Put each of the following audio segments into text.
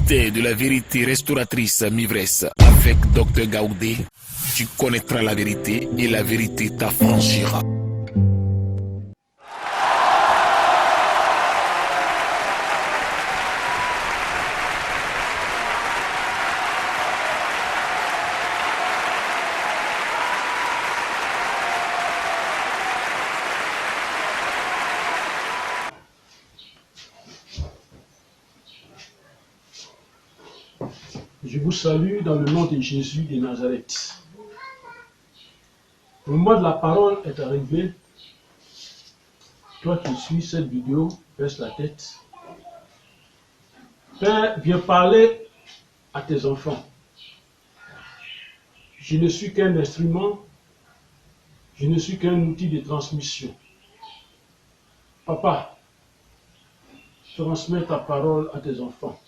vérité de la vérité restauratrice Mivresse avec Dr Gaoudé, tu connaîtras la vérité et la vérité t'affranchira. Je vous salue dans le nom de Jésus de Nazareth. Le moment de la parole est arrivé. Toi qui suis cette vidéo, baisse la tête. Père, viens parler à tes enfants. Je ne suis qu'un instrument, je ne suis qu'un outil de transmission. Papa, transmets ta parole à tes enfants.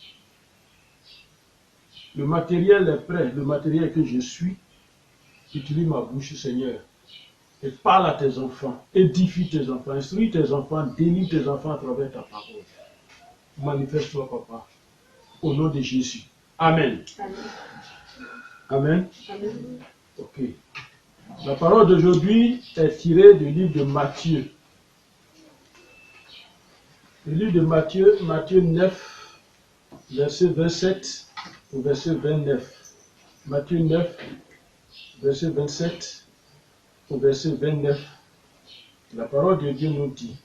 Le matériel est prêt, le matériel que je suis. Utilise ma bouche, Seigneur, et parle à tes enfants, édifie tes enfants, instruis tes enfants, délivre tes enfants à travers ta parole. Manifeste-toi, Papa, au nom de Jésus. Amen. Amen. Amen. Ok. La parole d'aujourd'hui est tirée du livre de Matthieu. Le livre de Matthieu, Matthieu 9, verset 27 au verset 29. Matthieu 9, verset 27 au verset 29. La parole de Dieu nous dit.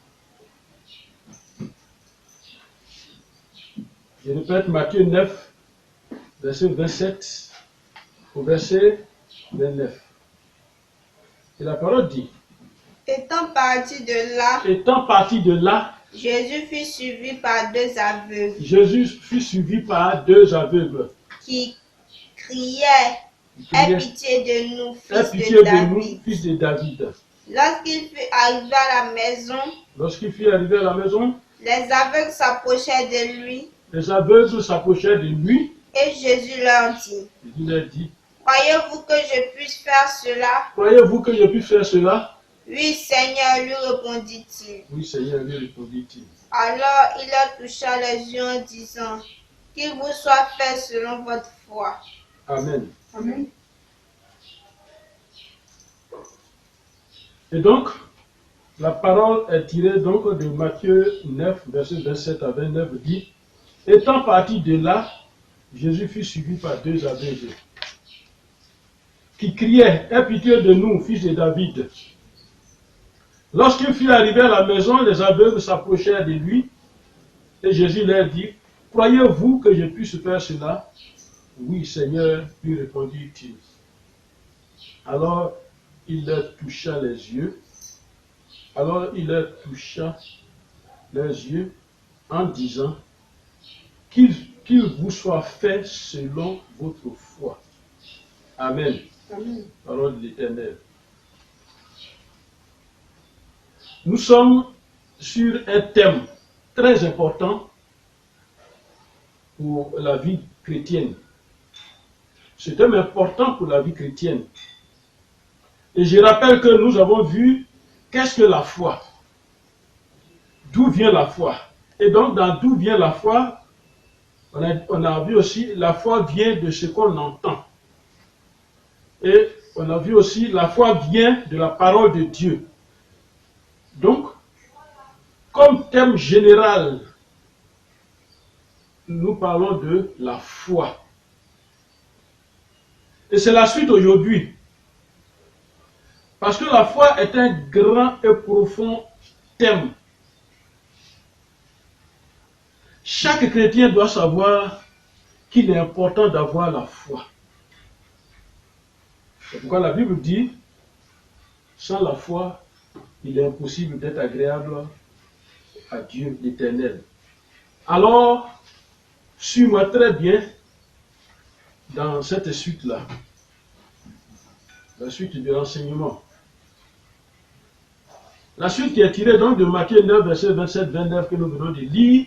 Je répète, Matthieu 9, verset 27 au verset 29. Et la parole dit. Étant parti de là, Jésus fut suivi par deux aveugles. Jésus fut suivi par deux aveugles. Qui criaient, aie pitié de nous, fils de David. Lorsqu'il fut arrivé à la maison, les aveugles s'approchèrent de lui. Et Jésus leur dit, croyez-vous que je puisse faire cela? Oui, Seigneur, lui répondit-il. Alors il leur toucha les yeux en disant, qu'il vous soit fait selon votre foi. Amen. Amen. Et donc, la parole est tirée donc de Matthieu 9, verset 27 à 29, dit, étant parti de là, Jésus fut suivi par deux aveugles qui criaient, aie pitié de nous, fils de David. Lorsqu'il fut arrivé à la maison, les aveugles s'approchèrent de lui et Jésus leur dit, croyez-vous que je puisse faire cela? Oui, Seigneur, lui répondit-il. Alors il leur toucha les yeux. En disant qu'il vous soit fait selon votre foi. Amen. Amen. Parole de l'Éternel. Nous sommes sur un thème très important pour la vie chrétienne. C'est un thème important pour la vie chrétienne. Et je rappelle que nous avons vu qu'est-ce que la foi. D'où vient la foi? Et donc, dans d'où vient la foi, on a vu aussi la foi vient de ce qu'on entend. Et on a vu aussi la foi vient de la parole de Dieu. Donc, comme thème général, nous parlons de la foi. Et c'est la suite aujourd'hui. Parce que la foi est un grand et profond thème. Chaque chrétien doit savoir qu'il est important d'avoir la foi. C'est pourquoi la Bible dit, sans la foi, il est impossible d'être agréable à Dieu l'Éternel. Alors, suis-moi très bien dans cette suite-là. La suite de l'enseignement. La suite qui est tirée donc de Matthieu 9, verset 27-29 que nous venons de lire.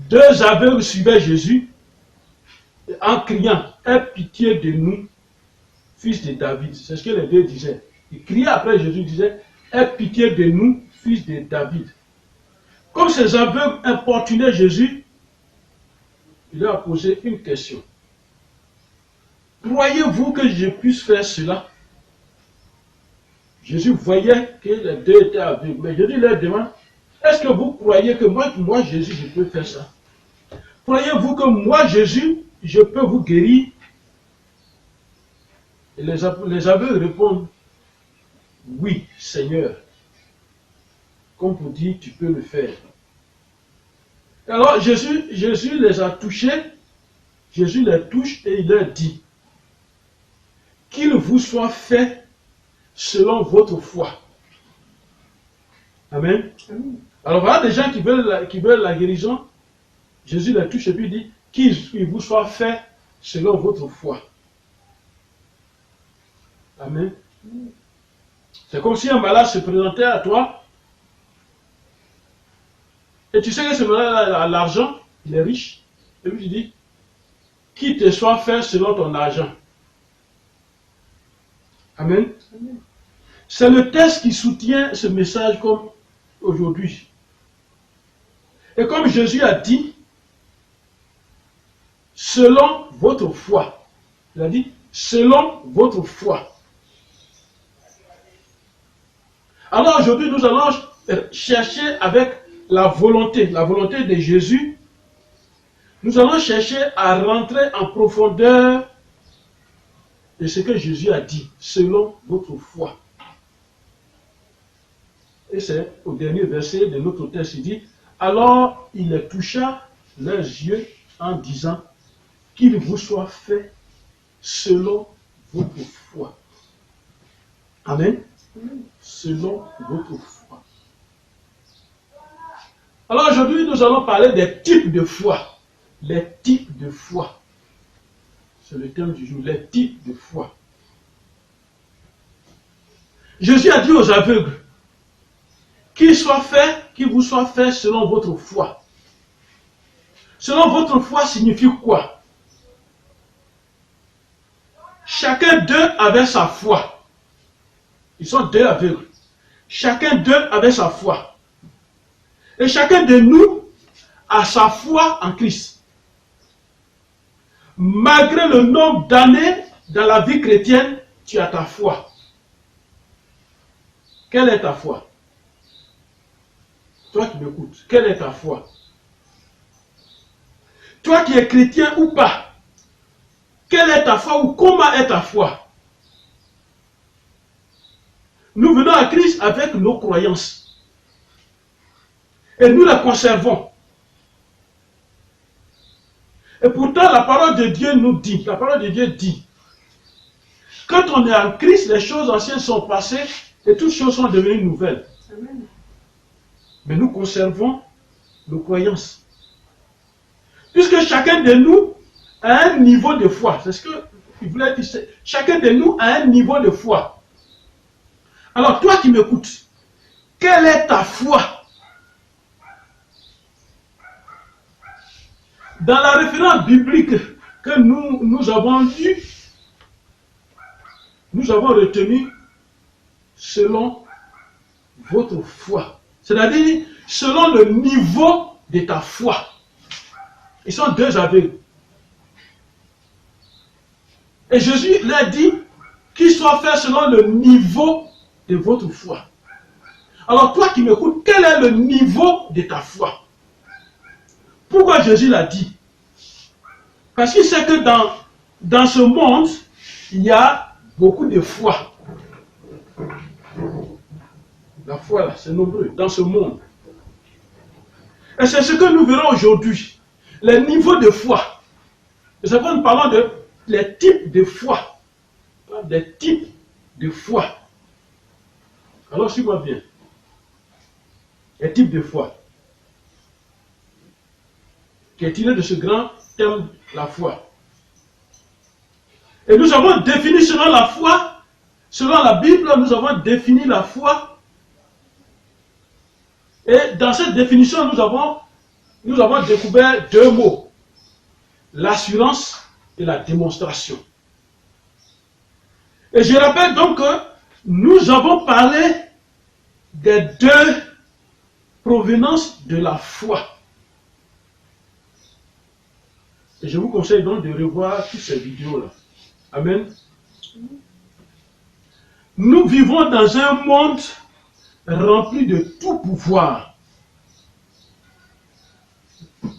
Deux aveugles suivaient Jésus en criant, aie pitié de nous, fils de David. C'est ce que les deux disaient. Ils criaient après Jésus, disaient, aie pitié de nous, fils de David. Comme ces aveugles importunaient Jésus, il a posé une question. Croyez-vous que je puisse faire cela? Jésus voyait que les deux étaient aveugles. Mais Jésus leur demande, est-ce que vous croyez que moi Jésus, je peux faire ça? Croyez-vous que moi Jésus, je peux vous guérir? Et les aveugles répondent, oui, Seigneur. Comme pour dire, tu peux le faire. Alors Jésus les a touchés. Jésus les touche et il leur dit, qu'il vous soit fait selon votre foi. Amen. Alors voilà des gens qui veulent la guérison. Jésus les touche et puis dit, qu'il vous soit fait selon votre foi. Amen. C'est comme si un malade se présentait à toi. Et tu sais que ce malade a l'argent, il est riche. Et puis tu dis, qu'il te soit fait selon ton argent. Amen. C'est le texte qui soutient ce message comme aujourd'hui. Et comme Jésus a dit, selon votre foi. Il a dit, selon votre foi. Alors aujourd'hui, nous allons chercher avec la volonté de Jésus. Nous allons chercher à rentrer en profondeur de ce que Jésus a dit, selon votre foi. Et c'est au dernier verset de notre texte, il dit, alors il les toucha leurs yeux en disant, qu'il vous soit fait selon votre foi. Amen. Selon votre foi. Alors aujourd'hui, nous allons parler des types de foi. Les types de foi. C'est le thème du jour, les types de foi. Jésus a dit aux aveugles, qu'il vous soit fait selon votre foi. Selon votre foi signifie quoi? Chacun d'eux avait sa foi. Ils sont deux aveugles. Chacun d'eux avait sa foi. Et chacun de nous a sa foi en Christ. Malgré le nombre d'années dans la vie chrétienne, tu as ta foi. Quelle est ta foi? Toi qui m'écoutes, quelle est ta foi? Toi qui es chrétien ou pas, quelle est ta foi ou comment est ta foi? Nous venons à Christ avec nos croyances. Et nous les conservons. Et pourtant, la parole de Dieu nous dit, la parole de Dieu dit, quand on est en Christ, les choses anciennes sont passées et toutes choses sont devenues nouvelles. Amen. Mais nous conservons nos croyances. Puisque chacun de nous a un niveau de foi. C'est ce qu'il voulait dire. Chacun de nous a un niveau de foi. Alors toi qui m'écoutes, quelle est ta foi? Dans la référence biblique que nous avons lue, nous avons retenu selon votre foi. C'est-à-dire selon le niveau de ta foi. Ils sont deux aveugles. Et Jésus leur dit qu'il soit fait selon le niveau de votre foi. Alors toi qui m'écoutes, quel est le niveau de ta foi? Pourquoi Jésus l'a dit? Parce qu'il sait que dans ce monde, il y a beaucoup de foi. La foi, là, c'est nombreux dans ce monde. Et c'est ce que nous verrons aujourd'hui. Les niveaux de foi. Et c'est pourquoi nous parlons de les types de foi. Des types de foi. Alors, suis-moi bien. Les types de foi. Qui est tiré de ce grand thème, la foi. Et nous avons défini selon la foi, selon la Bible, nous avons défini la foi. Et dans cette définition, nous avons découvert deux mots. L'assurance et la démonstration. Et je rappelle donc que nous avons parlé des deux provenances de la foi. Et je vous conseille donc de revoir toutes ces vidéos-là. Amen. Nous vivons dans un monde rempli de tout pouvoir.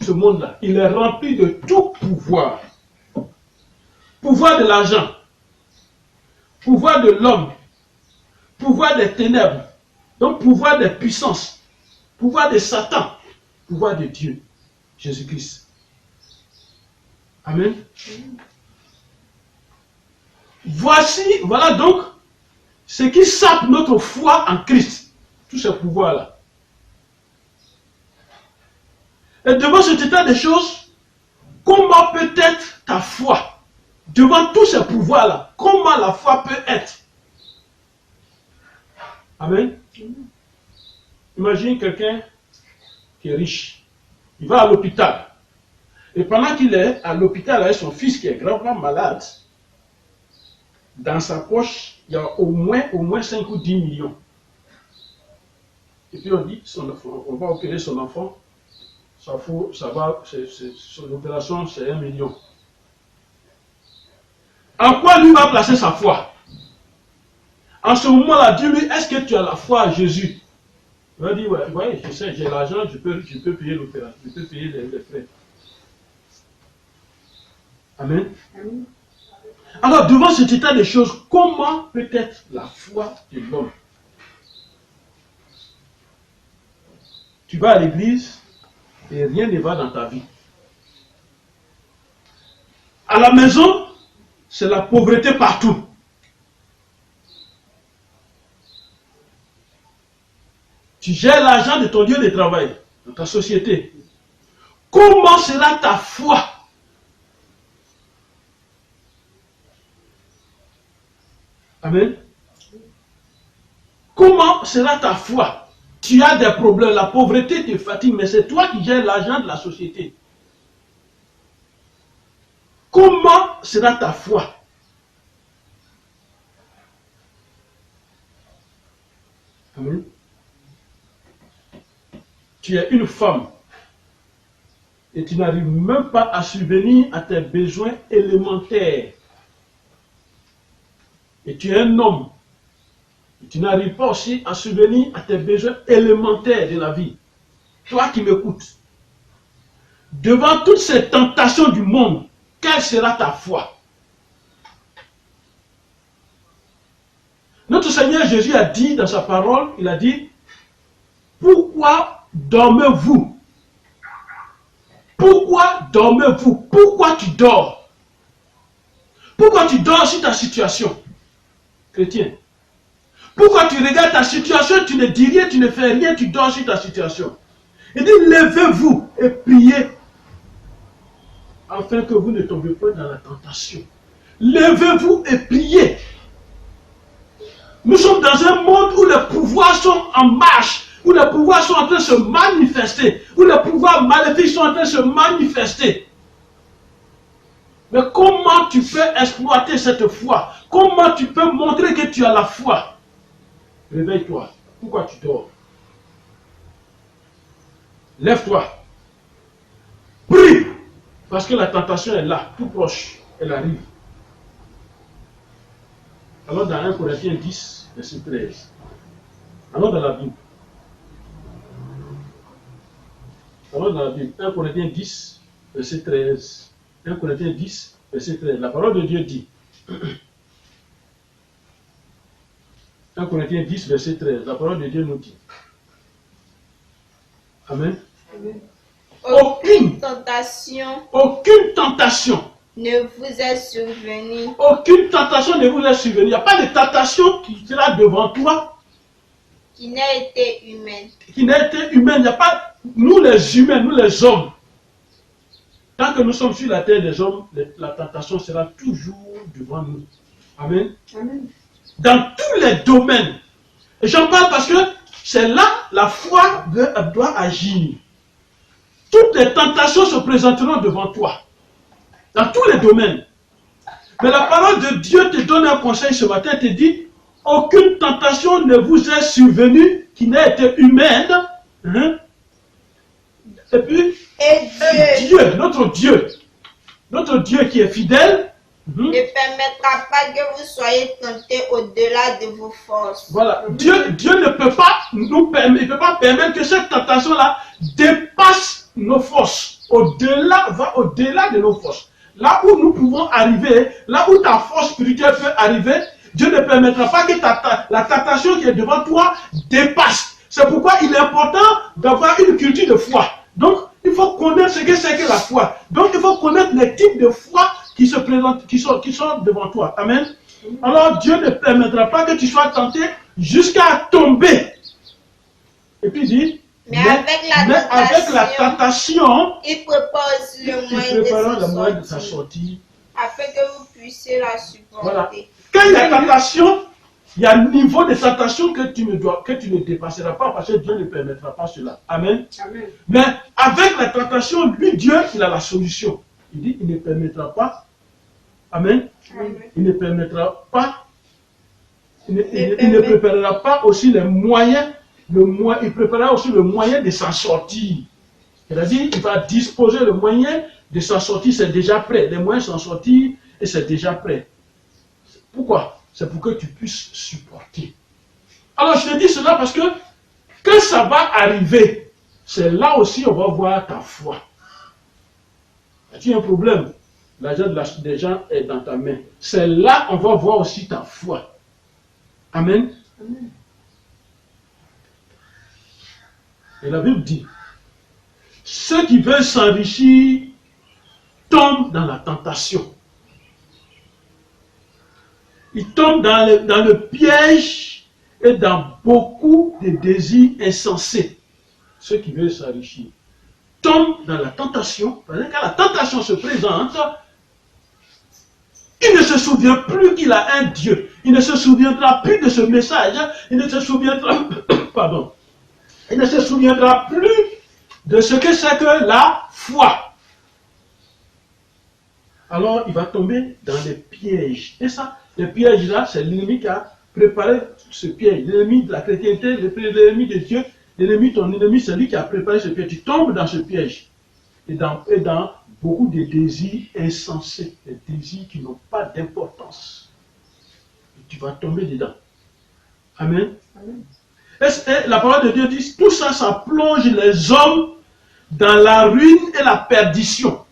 Ce monde-là, il est rempli de tout pouvoir. Pouvoir de l'argent, pouvoir de l'homme, pouvoir des ténèbres, donc pouvoir des puissances, pouvoir de Satan, pouvoir de Dieu, Jésus-Christ. Amen. Voilà donc ce qui sape notre foi en Christ, tous ces pouvoirs-là. Et devant cet état des choses, comment peut être ta foi? Devant tous ces pouvoirs-là, comment la foi peut être? Amen. Imagine quelqu'un qui est riche. Il va à l'hôpital. Et pendant qu'il est à l'hôpital avec son fils qui est gravement malade, dans sa poche, il y a au moins 5 ou 10 millions. Et puis on dit, on va opérer son enfant. Son opération, c'est 1 million. En quoi lui va placer sa foi? En ce moment-là, dis-lui, est-ce que tu as la foi à Jésus? Il va dire, ouais, je sais, j'ai l'argent, je peux payer l'opération, je peux payer les frais. Amen. Amen. Alors, devant cet état de choses, comment peut être la foi de l'homme? Tu vas à l'église et rien ne va dans ta vie. À la maison, c'est la pauvreté partout. Tu gères l'argent de ton lieu de travail, de ta société. Comment sera ta foi? Amen. Comment sera ta foi? Tu as des problèmes, la pauvreté te fatigue, mais c'est toi qui gères l'argent de la société. Comment sera ta foi? Amen. Tu es une femme et tu n'arrives même pas à subvenir à tes besoins élémentaires. Et tu es un homme et tu n'arrives pas aussi à subvenir à tes besoins élémentaires de la vie. Toi qui m'écoutes, devant toutes ces tentations du monde, quelle sera ta foi? Notre Seigneur Jésus a dit dans sa parole, il a dit, pourquoi dormez-vous? Pourquoi dormez-vous? Pourquoi tu dors? Pourquoi tu dors sur ta situation? Chrétien. Pourquoi tu regardes ta situation, tu ne dis rien, tu ne fais rien, tu dors sur ta situation? Il dit, levez-vous et priez, afin que vous ne tombiez pas dans la tentation. Levez-vous et priez. Nous sommes dans un monde où les pouvoirs sont en marche, où les pouvoirs sont en train de se manifester, où les pouvoirs maléfiques sont en train de se manifester. Mais comment tu peux exploiter cette foi? Comment tu peux montrer que tu as la foi? Réveille-toi. Pourquoi tu dors? Lève-toi. Prie. Parce que la tentation est là, tout proche. Elle arrive. Alors dans 1 Corinthiens 10, verset 13. Alors dans la Bible. Alors dans la Bible. 1 Corinthiens 10, verset 13. 1 Corinthiens 10, verset 13. La parole de Dieu dit. 1 Corinthiens 10, verset 13. La parole de Dieu nous dit. Amen. Amen. Aucune tentation ne vous est survenue. Aucune tentation ne vous est survenue. Il n'y a pas de tentation qui sera devant toi. Qui n'a été humaine. Qui n'a été humaine. Il n'y a pas, nous les humains, nous les hommes. Tant que nous sommes sur la terre des hommes, la tentation sera toujours devant nous. Amen. Amen. Dans tous les domaines. Et j'en parle parce que c'est là la foi doit agir. Toutes les tentations se présenteront devant toi. Dans tous les domaines. Mais la parole de Dieu te donne un conseil ce matin, te dit, aucune tentation ne vous est survenue qui n'a été humaine. Hein? Et puis, Dieu, notre Dieu, Notre Dieu qui est fidèle ne permettra pas que vous soyez tentés au-delà de vos forces. Voilà. Dieu ne peut pas il peut pas permettre que cette tentation-là dépasse nos forces. Va au-delà de nos forces. Là où nous pouvons arriver, là où ta force spirituelle peut arriver, Dieu ne permettra pas que la tentation qui est devant toi dépasse. C'est pourquoi il est important d'avoir une culture de foi. Donc, il faut connaître ce que c'est que la foi. Donc, il faut connaître les types de foi qui se présentent, qui sont devant toi. Amen. Alors, Dieu ne permettra pas que tu sois tenté jusqu'à tomber. Et puis il dit, mais avec la tentation, il prépare aussi le moyen de sa sortie. Afin que vous puissiez la supporter. Voilà. Quand il y a tentation, il y a un niveau de tentation que tu ne dépasseras pas parce que Dieu ne permettra pas cela. Amen. Amen. Mais avec la tentation, lui, Dieu, il a la solution. Il dit, il ne permettra pas. Amen. Amen. Il ne permettra pas. Il ne préparera pas aussi les moyens. Il préparera aussi le moyen de s'en sortir. C'est-à-dire, il va disposer le moyen de s'en sortir, c'est déjà prêt. Les moyens de s'en sortir, et c'est déjà prêt. Pourquoi? C'est pour que tu puisses supporter. Alors, je te dis cela parce que quand ça va arriver, c'est là aussi on va voir ta foi. Tu as un problème, l'argent des gens est dans ta main. C'est là on va voir aussi ta foi. Amen. Amen. Et la Bible dit, ceux qui veulent s'enrichir tombent dans la tentation. Ils tombent dans le piège et dans beaucoup de désirs insensés. Ceux qui veulent s'enrichir tombent dans la tentation. Parce que quand la tentation se présente, il ne se souvient plus qu'il a un Dieu. Il ne se souviendra plus de ce message. Il ne se souviendra, pardon. Il ne se souviendra plus de ce que c'est que la foi. Alors, il va tomber dans les pièges. Et ça, les pièges là, c'est l'ennemi qui a préparé ce piège. L'ennemi de la chrétienté, l'ennemi de Dieu, ton ennemi, c'est lui qui a préparé ce piège. Tu tombes dans ce piège. Et dans beaucoup de désirs insensés, des désirs qui n'ont pas d'importance. Et tu vas tomber dedans. Amen. Amen. Et la parole de Dieu dit, tout ça, ça plonge les hommes dans la ruine et la perdition.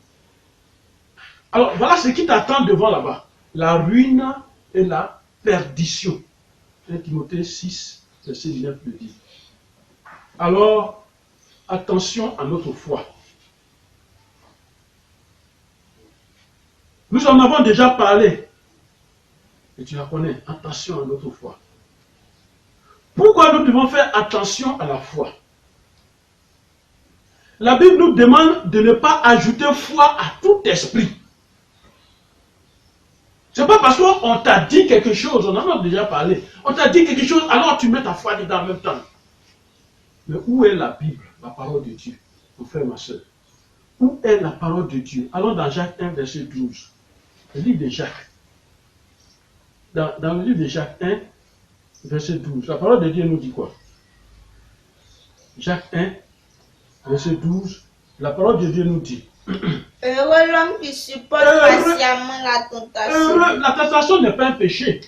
Alors, voilà ce qui t'attend devant là-bas. La ruine et la perdition. 1 Timothée 6, verset 9 le dit. Alors, attention à notre foi. Nous en avons déjà parlé. Et tu la connais. Attention à notre foi. Pourquoi nous devons faire attention à la foi? La Bible nous demande de ne pas ajouter foi à tout esprit. C'est pas parce qu'on t'a dit quelque chose, on en a déjà parlé, on t'a dit quelque chose, alors tu mets ta foi dedans en même temps. Mais où est la Bible, la parole de Dieu, mon frère, ma soeur? Où est la parole de Dieu? Allons dans Jacques 1, verset 12. Le livre de Jacques. Dans le livre de Jacques 1, verset 12. La parole de Dieu nous dit quoi? Jacques 1, verset 12. La parole de Dieu nous dit. Heureux l'homme qui supporte patiemment la tentation. La tentation n'est pas un péché.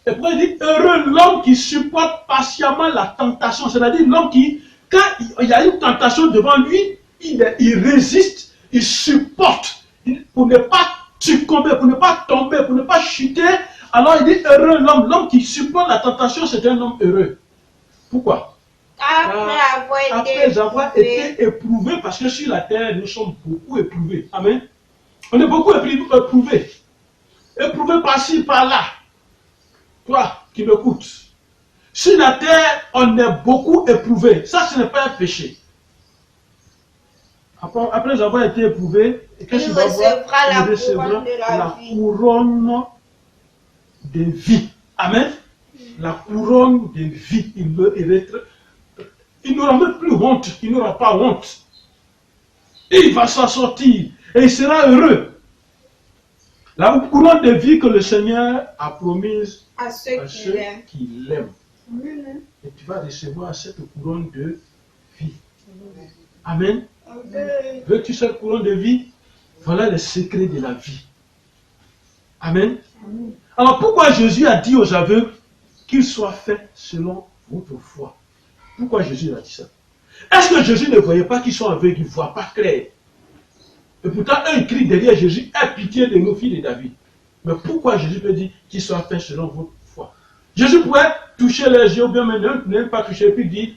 Et pourquoi il dit heureux l'homme qui supporte patiemment la tentation. C'est-à-dire l'homme qui, quand il y a une tentation devant lui, il résiste, il supporte pour ne pas succomber, pour ne pas tomber, pour ne pas chuter. Alors il dit heureux l'homme qui supporte la tentation, c'est un homme heureux. Pourquoi? Après avoir été éprouvé, parce que sur la terre, nous sommes beaucoup éprouvés. Amen. On est beaucoup éprouvés. Éprouvés par-ci, par-là. Toi qui m'écoutes. Sur la terre, on est beaucoup éprouvés. Ça, ce n'est pas un péché. Après avoir été éprouvé, qu'est-ce qu'il va voir? Il recevra la couronne de vie. Amen. La couronne de vie. Il n'aura même plus honte. Il n'aura pas honte. Il va s'en sortir. Et il sera heureux. La couronne de vie que le Seigneur a promise à ceux qui l'aiment. Et tu vas recevoir cette couronne de vie. Amen. Veux-tu cette couronne de vie? Voilà le secret de la vie. Amen. Alors pourquoi Jésus a dit aux aveugles qu'ils soient faits selon votre foi? Pourquoi Jésus a dit ça? Est-ce que Jésus ne voyait pas qu'ils sont aveugles, ils ne voient pas clair? Et pourtant, eux, ils crient derrière Jésus, aie pitié de nos filles de David. Mais pourquoi Jésus peut dire qu'ils soient faits selon votre foi? Jésus pourrait toucher les yeux, ou bien ne pas toucher, puis dire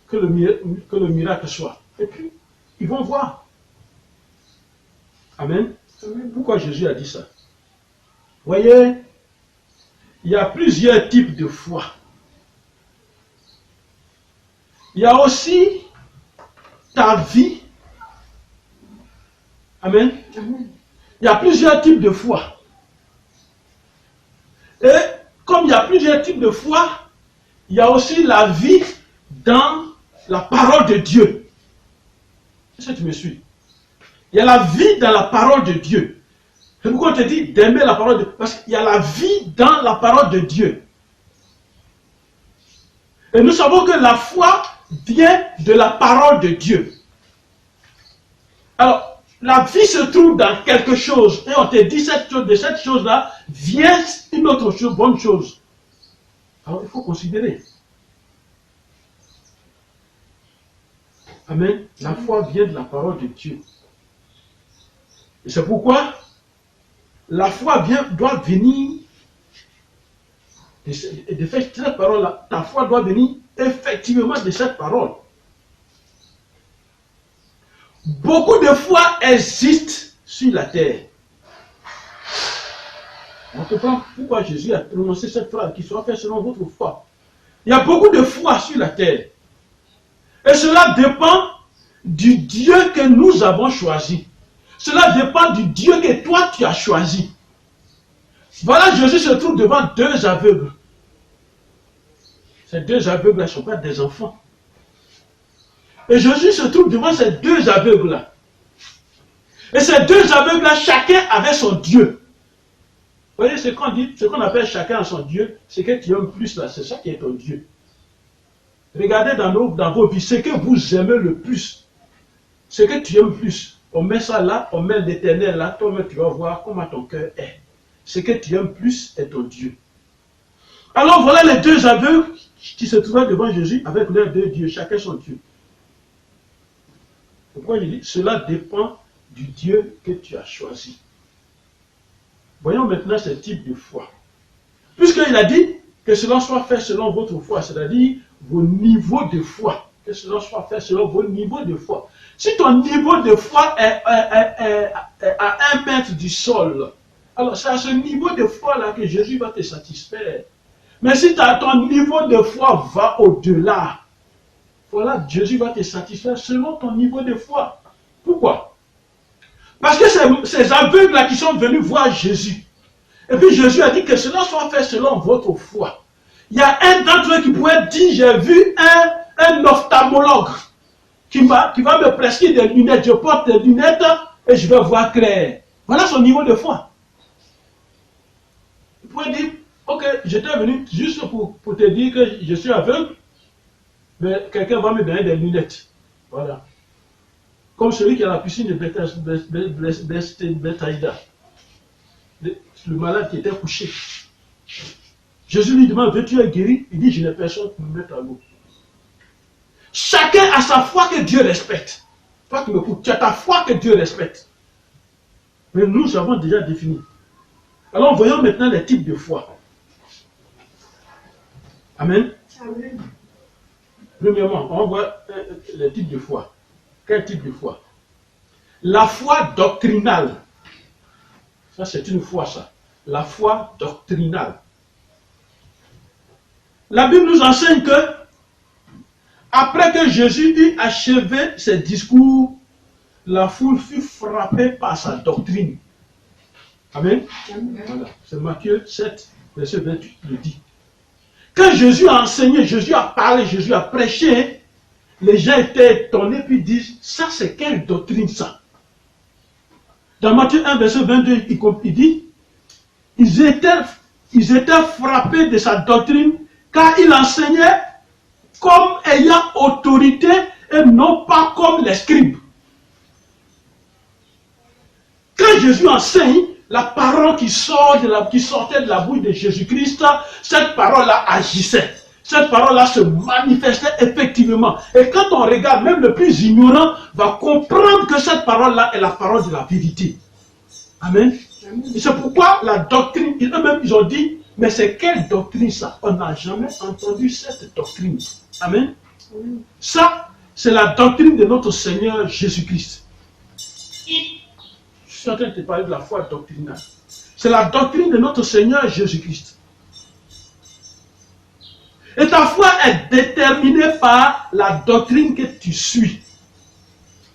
que le miracle soit. Et puis, ils vont voir. Amen. Pourquoi Jésus a dit ça? Vous voyez, il y a plusieurs types de foi. Il y a aussi ta vie. Amen. Il y a plusieurs types de foi. Et comme il y a plusieurs types de foi, il y a aussi la vie dans la parole de Dieu. Est-ce que tu me suis? Il y a la vie dans la parole de Dieu. C'est pourquoi on te dit d'aimer la parole de Dieu. Parce qu'il y a la vie dans la parole de Dieu. Et nous savons que la foi vient de la parole de Dieu. Alors, la vie se trouve dans quelque chose. Et on te dit de cette chose-là vient une autre chose, bonne chose. Alors, il faut considérer. Amen. La foi vient de la parole de Dieu. Et c'est pourquoi la foi doit venir de cette parole-là. Ta foi doit venir effectivement de cette parole. Beaucoup de foi existent sur la terre. On comprend pourquoi Jésus a prononcé cette phrase qui soit faite selon votre foi. Il y a beaucoup de foi sur la terre. Et cela dépend du Dieu que nous avons choisi. Cela dépend du Dieu que toi tu as choisi. Voilà, Jésus se trouve devant deux aveugles. Ces deux aveugles-là ne sont pas des enfants. Et Jésus se trouve devant ces deux aveugles-là. Et ces deux aveugles-là, chacun avait son Dieu. Vous voyez, ce qu'on dit, ce qu'on appelle chacun a son Dieu, c'est que tu aimes plus là, c'est ça qui est ton Dieu. Regardez dans vos vies, ce que vous aimez le plus, ce que tu aimes plus. On met ça là, on met l'Éternel là, toi-même tu vas voir comment ton cœur est. Ce que tu aimes plus est ton Dieu. Alors voilà les deux aveugles qui se trouvaient devant Jésus avec leurs deux dieux, chacun son Dieu. Pourquoi il dit, cela dépend du Dieu que tu as choisi. Voyons maintenant ce type de foi. Puisqu'il a dit que cela soit fait selon votre foi, c'est-à-dire vos niveaux de foi. Que cela soit fait selon vos niveaux de foi. Si ton niveau de foi est à 1 mètre du sol, alors c'est à ce niveau de foi-là que Jésus va te satisfaire. Mais si ton niveau de foi va au-delà, voilà, Jésus va te satisfaire selon ton niveau de foi. Pourquoi? Parce que ces aveugles-là qui sont venus voir Jésus, et puis Jésus a dit que cela soit fait selon votre foi. Il y a un d'entre eux qui pourrait dire, j'ai vu un ophtalmologue qui va me prescrire des lunettes, je porte des lunettes et je vais voir clair. Voilà son niveau de foi. Il pourrait dire, ok, j'étais venu juste pour te dire que je suis aveugle, mais quelqu'un va me donner des lunettes. Voilà. Comme celui qui est à la piscine de Bethsaïda. Le malade qui était couché. Jésus lui demande, veux-tu être guéri? Il dit, je n'ai personne pour me mettre à l'eau. Chacun a sa foi que Dieu respecte. Toi qui m'écoutes, tu as ta foi que Dieu respecte. Mais nous avons déjà défini. Alors voyons maintenant les types de foi. Amen. Amen. Premièrement, on voit les types de foi. Quel type de foi? La foi doctrinale. Ça, c'est une foi, ça. La foi doctrinale. La Bible nous enseigne que, après que Jésus eut achevé ses discours, la foule fut frappée par sa doctrine. Amen. Voilà. C'est Matthieu 7, verset 28, le dit. Quand Jésus a enseigné, Jésus a parlé, Jésus a prêché, les gens étaient étonnés, puis disent, ça c'est quelle doctrine ça? Dans Matthieu 1, verset 22, il dit, ils étaient frappés de sa doctrine, car il enseignait comme ayant autorité et non pas comme les scribes. Jésus enseigne, la parole qui sortait de la bouche de Jésus-Christ, cette parole-là agissait. Cette parole-là se manifestait effectivement. Et quand on regarde, même le plus ignorant va comprendre que cette parole-là est la parole de la vérité. Amen. Et c'est pourquoi la doctrine, eux-mêmes, ils ont dit, mais c'est quelle doctrine ça? On n'a jamais entendu cette doctrine. Amen. Ça, c'est la doctrine de notre Seigneur Jésus-Christ. Je suis en train de te parler de la foi doctrinale. C'est la doctrine de notre Seigneur Jésus-Christ. Et ta foi est déterminée par la doctrine que tu suis.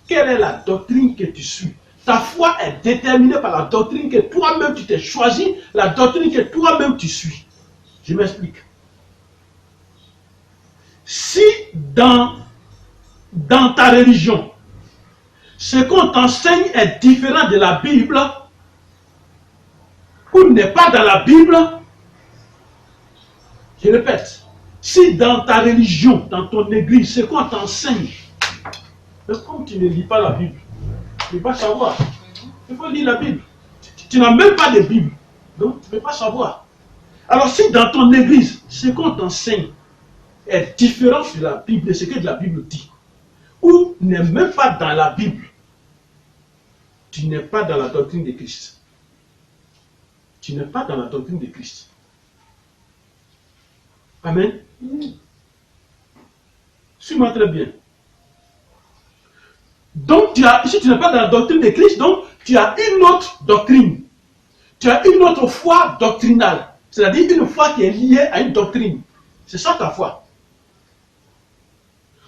Quelle est la doctrine que tu suis? Ta foi est déterminée par la doctrine que toi-même tu t'es choisi, la doctrine que toi-même tu suis. Je m'explique. Si dans ta religion, ce qu'on t'enseigne est différent de la Bible, ou n'est pas dans la Bible, je répète, si dans ta religion, dans ton église, ce qu'on t'enseigne, mais comme tu ne lis pas la Bible, tu ne peux pas savoir. Il faut lire la Bible. Tu n'as même pas de Bible, donc tu ne peux pas savoir. Alors si dans ton église, ce qu'on t'enseigne est différent de la Bible, de ce que la Bible dit, ou n'est même pas dans la Bible, tu n'es pas dans la doctrine de Christ. Tu n'es pas dans la doctrine de Christ. Amen. Suis-moi très bien. Donc, si tu n'es pas dans la doctrine de Christ, donc tu as une autre doctrine. Tu as une autre foi doctrinale. C'est-à-dire une foi qui est liée à une doctrine. C'est ça ta foi.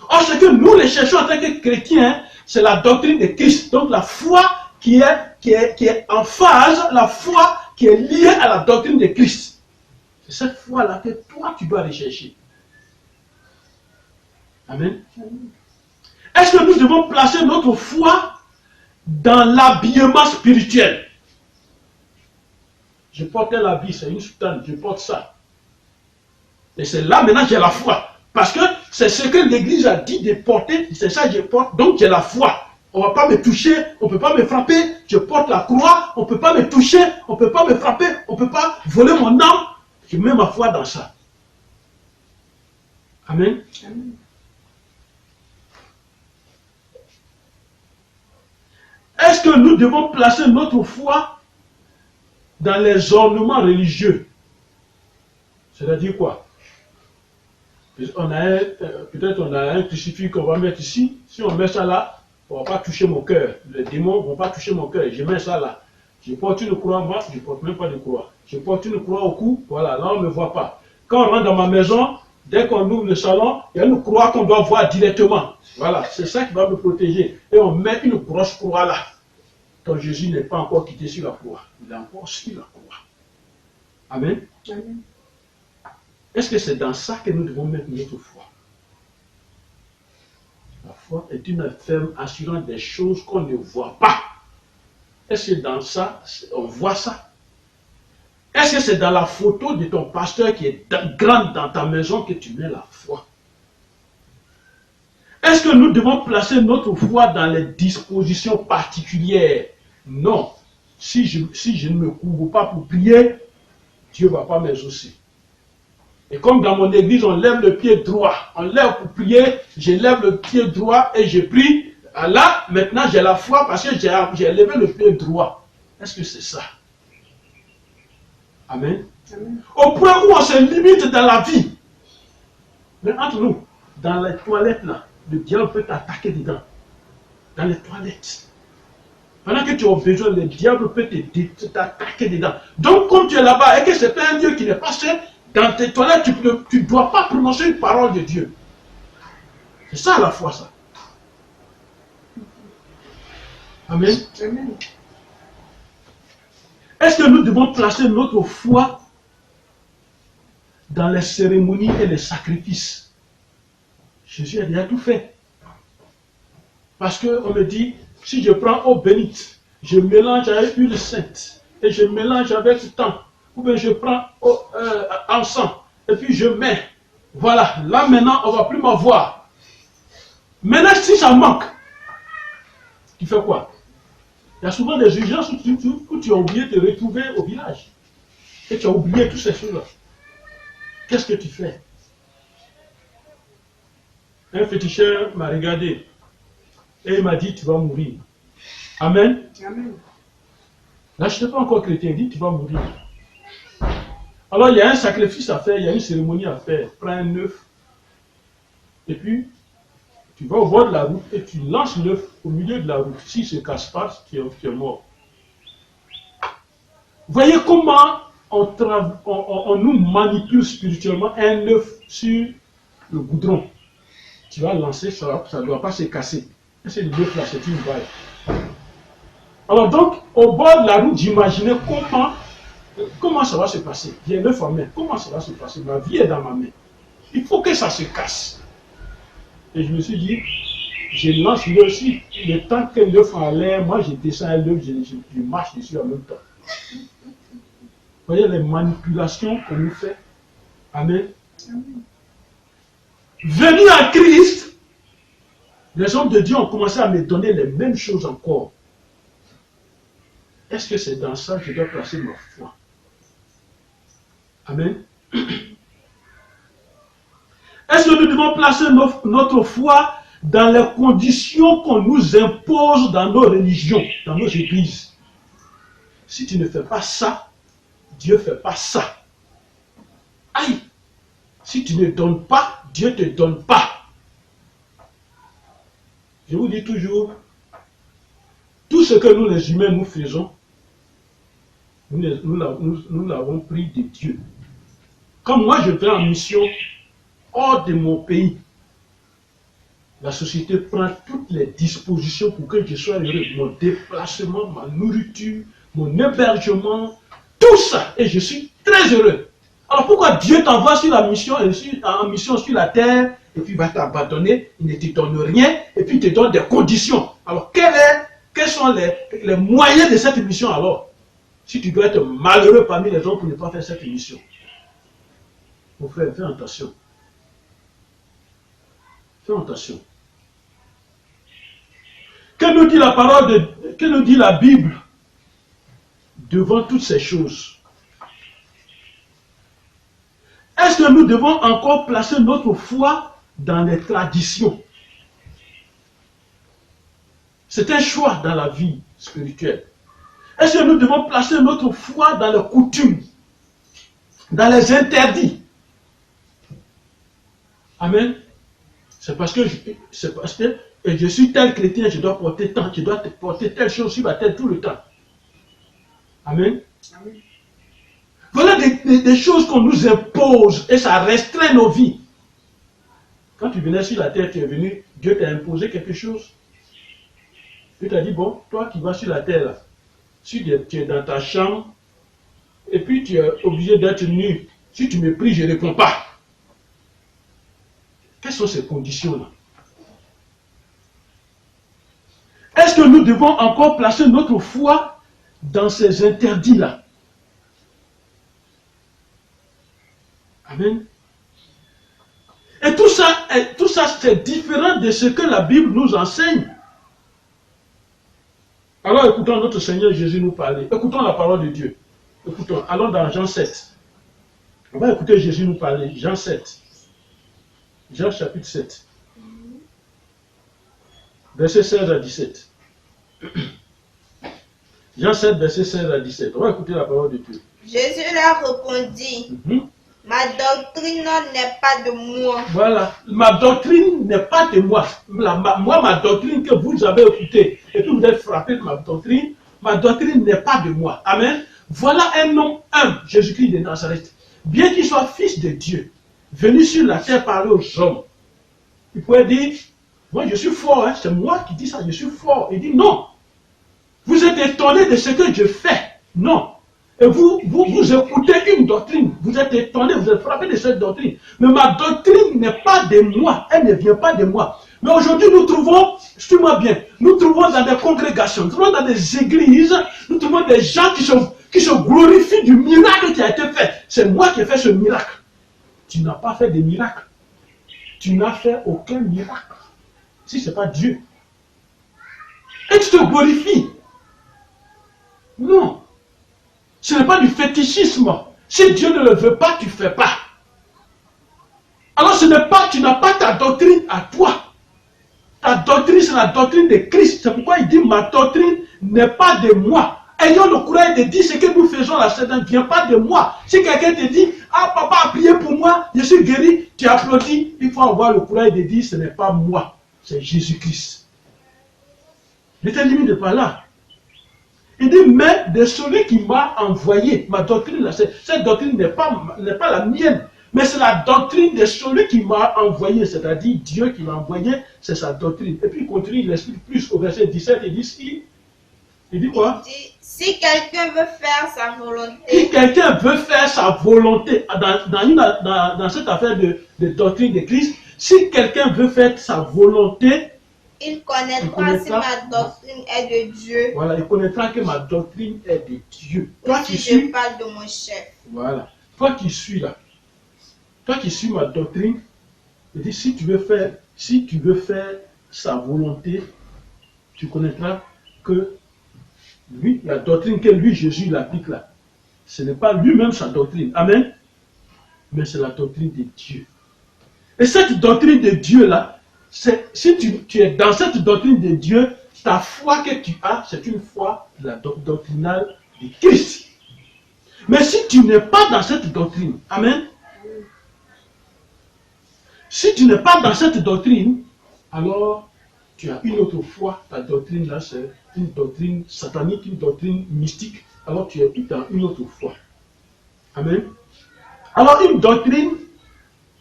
Or, ce que nous les cherchons en tant que chrétiens, c'est la doctrine de Christ. Donc, la foi qui est en phase, la foi qui est liée à la doctrine de Christ. C'est cette foi-là que toi, tu dois rechercher. Amen. Est-ce que nous devons placer notre foi dans l'habillement spirituel? Je portais l'habit, c'est une soutane, je porte ça. Et c'est là maintenant que j'ai la foi. Parce que c'est ce que l'Église a dit de porter, c'est ça que je porte, donc j'ai la foi. On ne va pas me toucher, on ne peut pas me frapper, je porte la croix, on ne peut pas me toucher, on ne peut pas me frapper, on ne peut pas voler mon âme. Je mets ma foi dans ça. Amen. Amen. Est-ce que nous devons placer notre foi dans les ornements religieux? C'est-à-dire quoi? Peut-être on a un crucifix qu'on va mettre ici. Si on met ça là, on ne va pas toucher mon cœur. Les démons ne vont pas toucher mon cœur. Je mets ça là. Je porte une croix, moi, je ne porte même pas de croix. Je porte une croix au cou, voilà, là on ne me voit pas. Quand on rentre dans ma maison, dès qu'on ouvre le salon, il y a une croix qu'on doit voir directement. Voilà, c'est ça qui va me protéger. Et on met une grosse croix là. Quand Jésus n'est pas encore quitté sur la croix. Il est encore sur la croix. Amen. Amen. Est-ce que c'est dans ça que nous devons mettre notre foi? La foi est une ferme assurance des choses qu'on ne voit pas. Est-ce que dans ça, on voit ça? Est-ce que c'est dans la photo de ton pasteur qui est grande dans ta maison que tu mets la foi? Est-ce que nous devons placer notre foi dans les dispositions particulières? Non. Si je ne me couvre pas pour prier, Dieu ne va pas m'exaucer. Et comme dans mon église, on lève le pied droit. On lève pour prier, je lève le pied droit et je prie. Là, maintenant, j'ai la foi parce que j'ai levé le pied droit. Est-ce que c'est ça? Amen. Amen. Au point où on se limite dans la vie. Mais entre nous, dans les toilettes là, le diable peut t'attaquer dedans. Dans les toilettes. Pendant que tu as besoin, le diable peut t'attaquer dedans. Donc, comme tu es là-bas et que c'est un Dieu qui n'est pas seul, dans tes toilettes, tu ne dois pas prononcer une parole de Dieu. C'est ça la foi, ça. Amen. Amen. Est-ce que nous devons placer notre foi dans les cérémonies et les sacrifices? Jésus a déjà tout fait. Parce qu'on me dit, si je prends eau bénite, je mélange avec huile sainte, et je mélange avec du temps, ou bien je prends encens, et puis je mets. Voilà, là maintenant, on ne va plus m'avoir. Maintenant, si ça manque, tu fais quoi? Il y a souvent des urgences où tu as oublié de te retrouver au village. Et tu as oublié toutes ces choses-là. Qu'est-ce que tu fais? Un féticheur m'a regardé et il m'a dit, tu vas mourir. Amen. Amen. Là, je n'étais pas encore chrétien, il dit, tu vas mourir. Alors, il y a un sacrifice à faire, il y a une cérémonie à faire. Prends un œuf, et puis, tu vas au bord de la route et tu lances l'œuf au milieu de la route. S'il ne se casse pas, tu es mort. Voyez comment on nous manipule spirituellement un œuf sur le goudron. Tu vas lancer, ça ne doit pas se casser. Et c'est l'œuf là, c'est une balle. Alors donc, au bord de la route, j'imaginais comment ça va se passer. J'ai l'œuf en main. Comment ça va se passer? Ma vie est dans ma main. Il faut que ça se casse. Et je me suis dit, je lance l'œuf aussi. Le temps que l'œuf en l'air, moi je descends l'œuf, je marche dessus en même temps. Vous voyez les manipulations qu'on nous fait. Amen. Venu à Christ, les hommes de Dieu ont commencé à me donner les mêmes choses encore. Est-ce que c'est dans ça que je dois placer ma foi? Amen. Est-ce que nous devons placer notre foi dans les conditions qu'on nous impose dans nos religions, dans nos églises? Si tu ne fais pas ça, Dieu ne fait pas ça. Aïe! Si tu ne donnes pas, Dieu ne te donne pas. Je vous dis toujours, tout ce que nous les humains nous faisons, nous l'avons pris de Dieu. Comme moi je vais en mission hors de mon pays, la société prend toutes les dispositions pour que je sois heureux. Mon déplacement, ma nourriture, mon hébergement, tout ça. Et je suis très heureux. Alors pourquoi Dieu t'envoie sur la mission, en mission sur la terre, et puis il va t'abandonner, il ne te donne rien, et puis il te donne des conditions. Alors quels sont les moyens de cette mission alors? Si tu dois être malheureux parmi les hommes pour ne pas faire cette mission. Mon frère, fais attention. Fais attention. Que nous dit la parole que nous dit la Bible devant toutes ces choses? Est-ce que nous devons encore placer notre foi dans les traditions? C'est un choix dans la vie spirituelle. Est-ce que nous devons placer notre foi dans les coutumes, dans les interdits? Amen. C'est parce que je suis tel chrétien, je dois porter tant, je dois porter telle chose sur ma tête tout le temps. Amen. Amen. Voilà des choses qu'on nous impose et ça restreint nos vies. Quand tu venais sur la terre, tu es venu, Dieu t'a imposé quelque chose. Dieu t'a dit, bon, toi qui vas sur la terre, là, si tu es dans ta chambre, et puis tu es obligé d'être nu, si tu me pries, je ne réponds pas. Quelles sont ces conditions-là? Est-ce que nous devons encore placer notre foi dans ces interdits-là? Amen. Et tout ça c'est différent de ce que la Bible nous enseigne. Alors écoutons notre Seigneur Jésus nous parler. Écoutons la parole de Dieu. Écoutons. Allons dans Jean 7. On va écouter Jésus nous parler. Jean 7. Jean chapitre 7. Verset 16 à 17. Jean 7, verset 16 à 17. On va écouter la parole de Dieu. Jésus leur répondit. Ma doctrine n'est pas de moi. Voilà, ma doctrine n'est pas de moi. Ma doctrine que vous avez écoutée, et que vous êtes frappé de ma doctrine n'est pas de moi. Amen. Voilà un homme humble, Jésus-Christ de Nazareth. Bien qu'il soit fils de Dieu, venu sur la terre parler aux hommes, il pourrait dire, moi je suis fort, hein, c'est moi qui dis ça, je suis fort. Il dit non. Vous êtes étonné de ce que je fais. Non. Et vous écoutez une doctrine, vous êtes étonné, vous êtes frappé de cette doctrine. Mais ma doctrine n'est pas de moi, elle ne vient pas de moi. Mais aujourd'hui, nous trouvons, suis-moi bien, nous trouvons dans des congrégations, nous trouvons dans des églises, nous trouvons des gens qui se glorifient du miracle qui a été fait. C'est moi qui ai fait ce miracle. Tu n'as pas fait de miracle. Tu n'as fait aucun miracle. Si ce n'est pas Dieu. Et tu te glorifies. Non. Ce n'est pas du fétichisme. Si Dieu ne le veut pas, tu ne fais pas. Alors ce n'est pas, tu n'as pas ta doctrine à toi. Ta doctrine, c'est la doctrine de Christ. C'est pourquoi il dit, ma doctrine n'est pas de moi. Ayons le courage de dire ce que nous faisons là, ça ne vient pas de moi. Si quelqu'un te dit, ah papa a prié pour moi, je suis guéri, tu applaudis, il faut avoir le courage de dire, ce n'est pas moi, c'est Jésus-Christ. Ne te limite pas là. Il dit, mais de celui qui m'a envoyé, ma doctrine, là, cette doctrine n'est pas la mienne, mais c'est la doctrine de celui qui m'a envoyé, c'est-à-dire Dieu qui m'a envoyé, c'est sa doctrine. Et puis il continue, il explique plus au verset 17 et 10, il dit quoi? Il dit, si quelqu'un veut faire sa volonté. Si quelqu'un veut faire sa volonté, dans cette affaire de doctrine de Christ, si quelqu'un veut faire sa volonté, il connaîtra si ma doctrine est de Dieu. Voilà, il connaîtra que ma doctrine est de Dieu. Toi qui suis, je parle de mon chef. Voilà. Toi qui suis là. Toi qui suis ma doctrine, il dit, si tu veux faire sa volonté, tu connaîtras que lui, la doctrine que lui, Jésus, il applique là, ce n'est pas lui-même sa doctrine. Amen. Mais c'est la doctrine de Dieu. Et cette doctrine de Dieu là, si tu es dans cette doctrine de Dieu, ta foi que tu as, c'est une foi doctrinale de Christ. Mais si tu n'es pas dans cette doctrine, amen. Si tu n'es pas dans cette doctrine, alors tu as une autre foi. Ta doctrine là, c'est une doctrine satanique, une doctrine mystique. Alors tu es dans une autre foi. Amen. Alors une doctrine,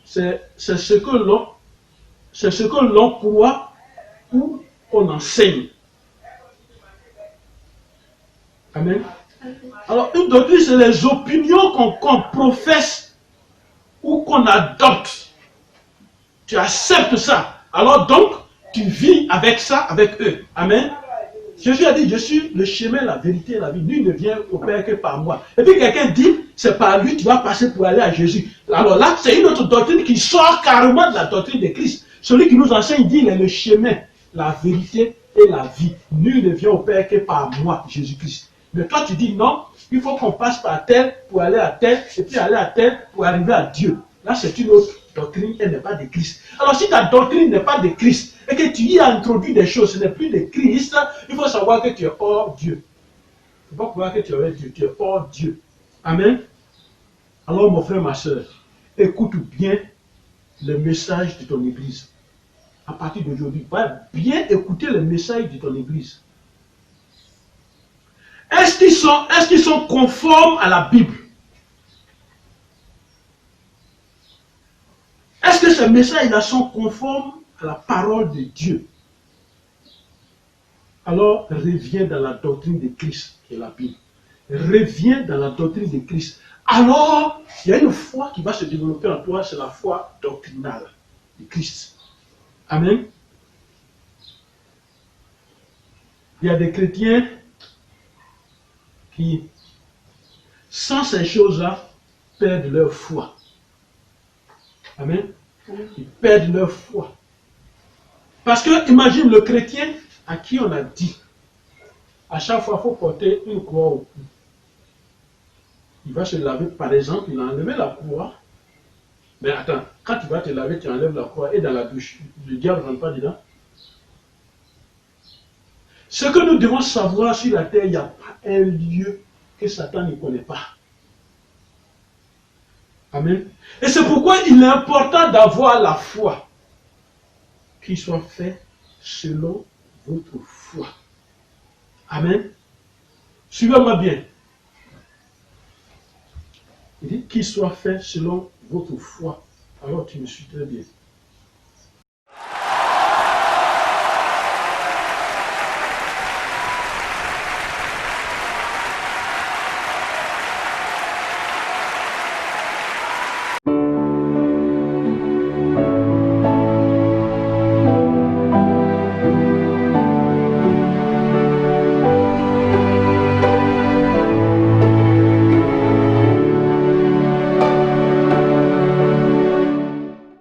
c'est ce que l'on croit ou qu'on enseigne. Amen. Alors une doctrine, c'est les opinions qu'on professe ou qu'on adopte. Tu acceptes ça. Alors donc, tu vis avec ça, avec eux. Amen. Jésus a dit, je suis le chemin, la vérité et la vie. Nul ne vient au Père que par moi. Et puis quelqu'un dit, c'est par lui, tu vas passer pour aller à Jésus. Alors là, c'est une autre doctrine qui sort carrément de la doctrine de Christ. Celui qui nous enseigne dit, il est le chemin, la vérité et la vie. Nul ne vient au Père que par moi, Jésus-Christ. Mais toi, tu dis non, il faut qu'on passe par tel pour aller à tel, et puis aller à tel pour arriver à Dieu. Là, c'est une autre doctrine, elle n'est pas de Christ. Alors, si ta doctrine n'est pas de Christ, et que tu y as introduit des choses, ce n'est plus de Christ, il faut savoir que tu es hors Dieu. Il ne faut pas croire que tu es Dieu, tu es hors Dieu. Amen. Alors, mon frère, ma soeur, écoute bien le message de ton église. À partir d'aujourd'hui, va bien écouter le message de ton église. Est-ce qu'ils sont conformes à la Bible? Est-ce que ces messages-là sont conformes à la parole de Dieu? Alors, reviens dans la doctrine de Christ, qui est la Bible. Reviens dans la doctrine de Christ. Alors, il y a une foi qui va se développer en toi, c'est la foi doctrinale de Christ. Amen. Il y a des chrétiens qui, sans ces choses-là, perdent leur foi. Amen. Ils perdent leur foi. Parce que, imagine le chrétien à qui on a dit, à chaque fois, il faut porter une croix au cou. Il va se laver, par exemple, il a enlevé la croix. Mais attends, quand tu vas te laver, tu enlèves la croix et dans la douche, le diable ne rentre pas dedans. Ce que nous devons savoir sur la terre, il n'y a pas un lieu que Satan ne connaît pas. Amen. Et c'est pourquoi il est important d'avoir la foi qui soit faite selon votre foi. Amen. Suivez-moi bien. Il dit qu'il soit fait selon votre foi. Alors tu me suis très bien.